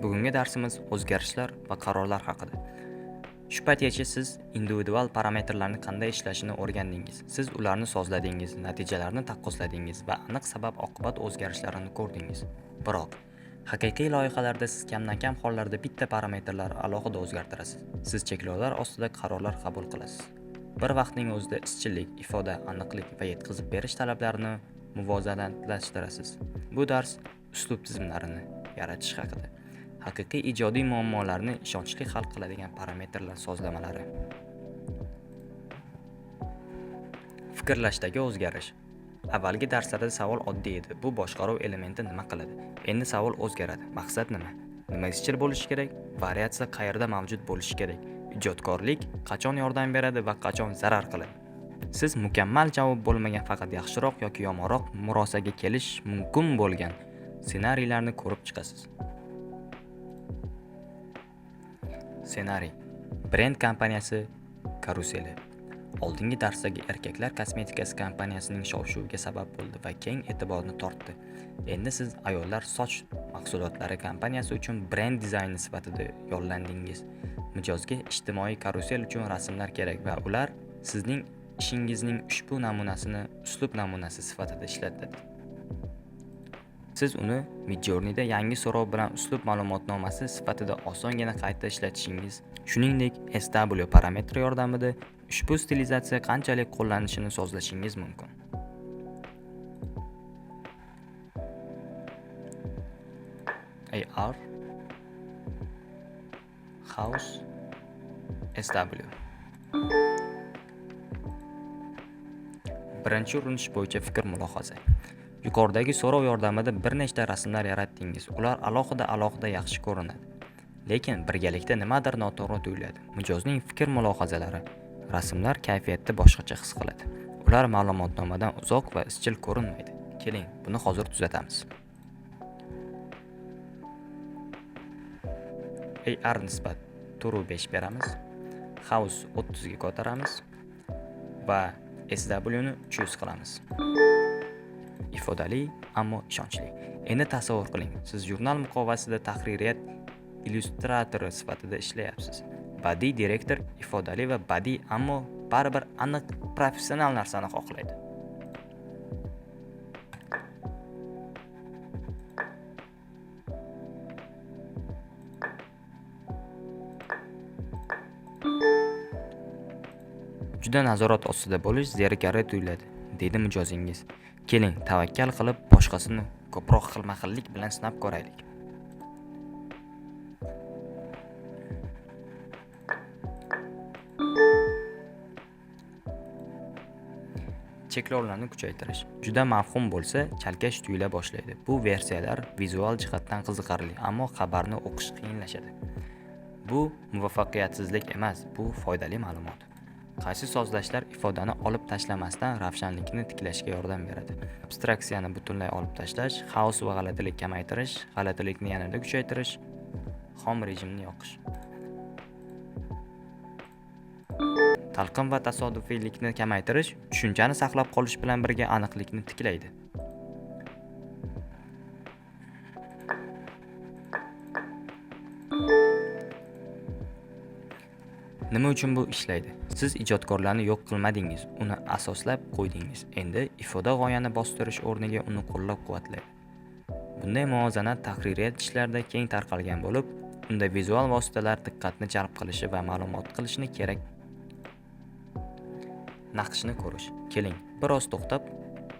Bugungi darsimiz o'zgarishlar va qarorlar haqida. Shu paytgacha siz individual parametrlarni qanday ishlashini o'rgandingiz. Siz ularni sozladingiz, natijalarni taqqosladingiz va aniq sabab-oqibat o'zgarishlarini ko'rdingiz. Biroq, haqiqiy loyihalarda siz kamdan-kam hollarda bitta parametrlarni alohida o'zgartirasiz. Siz cheklovlar ostida qarorlar qabul qilasiz. Bir vaqtning o'zida izchillik, ifoda, aniqlik va yetkazib berish talablarini muvozanatlashtirasiz. Bu dars uslub tizimlarini yaratish haqida. Haqiqiy ijodiy muammolarni ishonchli hal qiladigan parametrlar sozlamalari. Fikrlashdagi o'zgarish. Avvalgi darslarda savol oddiy edi. Bu boshqaruv elementi nima qiladi? Endi savol o'zgaradi. Maqsad nima? Nima izchil bo'lishi kerak? Variatsiya qayerda mavjud bo'lishi kerak? Ijodkorlik qachon yordam beradi va qachon zarar qiladi? Siz mukammal javob bo'lmagan, faqat yaxshiroq yoki yomonroq murosaga kelish mumkin bo'lgan ssenariylarni ko'rib chiqasiz. Ssenariy. Brend kompaniyasi karuseli. Oldingi darsdagi erkaklar kosmetikasi kompaniyasining shov-shuviga sabab bo'ldi va keng e'tiborni tortdi. Endi siz ayollar soch mahsulotlari kompaniyasi uchun brend dizayni sifatida yollandingiz. Mijozga ijtimoiy karusel uchun rasmlar kerak va ular sizning ishingizning ushbu namunasini uslub namunasi sifatida ishlatadi. Siz uni Midjourney'da yangi so'rov bilan uslub ma'lumotnomasi sifatida osongina qayta ishlatishingiz, shuningdek SW parametri yordamida ushbu stilizatsiya qanchalik qo'llanishini sozlashingiz mumkin. AR House SW. Birinchi urinish bo'yicha fikr mulohaza. Yuqoridagi so'rov yordamida bir nechta rasmlar yaratdingiz. Ular alohida yaxshi ko'rinadi. Lekin birgalikda nimadir noto'g'ri tuyuladi. Mijozning fikr mulohazalari rasmlar kayfiyatni boshqacha his qiladi. Ular ma'lumotnomadan uzoq va izchil ko'rinmaydi. Keling, buni hozir tuzatamiz. AR nisbat turu 5 beramiz. House 30 ga ko'taramiz va SW ni 300 qilamiz. Ifodali, ammo ishonchli. Endi tasavvur qiling, siz jurnal muqovasida tahririyat illyustratori sifatida ishlayapsiz. Badiiy direktor ifodali va badiiy, ammo baribir aniq professional narsani xohlaydi. Juda nazorat ostida bo'lish zerikarli tuyuladi, dedi mijozingiz. Keling, tavakkal qilib boshqasini ko'proq xilma-xillik bilan sinab ko'raylik. Cheklovlarni kuchaytirish. Juda mavhum bo'lsa, chalkash tuyula boshlaydi. Bu versiyalar vizual jihatdan qiziqarli, ammo xabarni o'qish qiyinlashadi. Bu muvaffaqiyatsizlik emas, bu foydali ma'lumot. Qaysi sozlashlar ifodani olib tashlamasdan ravshanlikni tiklashga yordam beradi? Abstraksiyani butunlay olib tashlash, xaos va g'alatilik kamaytirish, g'alatilikni yanada kuchaytirish, xom rejimni yoqish. Talqin va tasodifiylikni kamaytirish, tushunchani saqlab qolish bilan birga aniqlikni tiklaydi. Nima uchun bu ishlaydi? Siz ijodkorlarni yo'q qilmadingiz, uni asoslab qo'ydingiz. Endi ifoda g'oyani bostirish o'rniga uni qo'llab-quvvatlaydi. Bunday muvozanat tahririyat ishlarida keng tarqalgan bo'lib, unda vizual vositalar diqqatni jalb qilishi va ma'lumot qilishni kerak. Naqshni ko'rish. Keling, biroz to'xtab,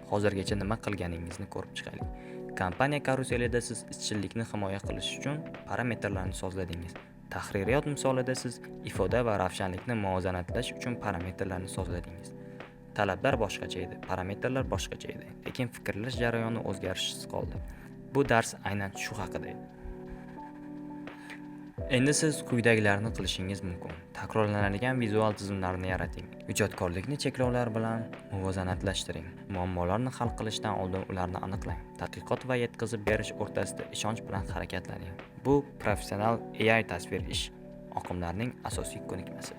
hozirgacha nima qilganingizni ko'rib chiqaylik. Kompaniya karuselida siz izchillikni himoya qilish uchun parametrlarni sozladingiz. Tahririyat misolida siz ifoda va ravshanlikni muvozanatlash uchun parametrlarni sozladingiz. Talablar boshqacha edi, parametrlar boshqacha edi, lekin fikrlash jarayoni o'zgarishsiz qoldi. Bu dars aynan shu haqida edi. Endi siz quyidagilarni qilishingiz mumkin. Takrorlanadigan vizual tizimlarni yarating. Ijodkorlikni cheklovlar bilan muvozanatlashtiring. Muammolarni hal qilishdan oldin ularni aniqlang. Tadqiqot va yetkazib berish o'rtasida ishonch bilan harakatlaning. Bu professional AI tasvir ish oqimlarining asosiy ko'nikmasi.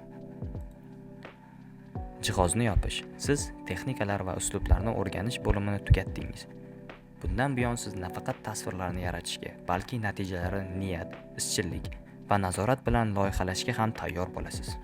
Jihozni yopish. Siz texnikalar va uslublarni o'rganish bo'limini tugatdingiz. Bundan buyon siz nafaqat tasvirlarni yaratishga, balki natijalarni niyat, izchillik va nazorat bilan loyihalashga ham tayyor bo'lasiz.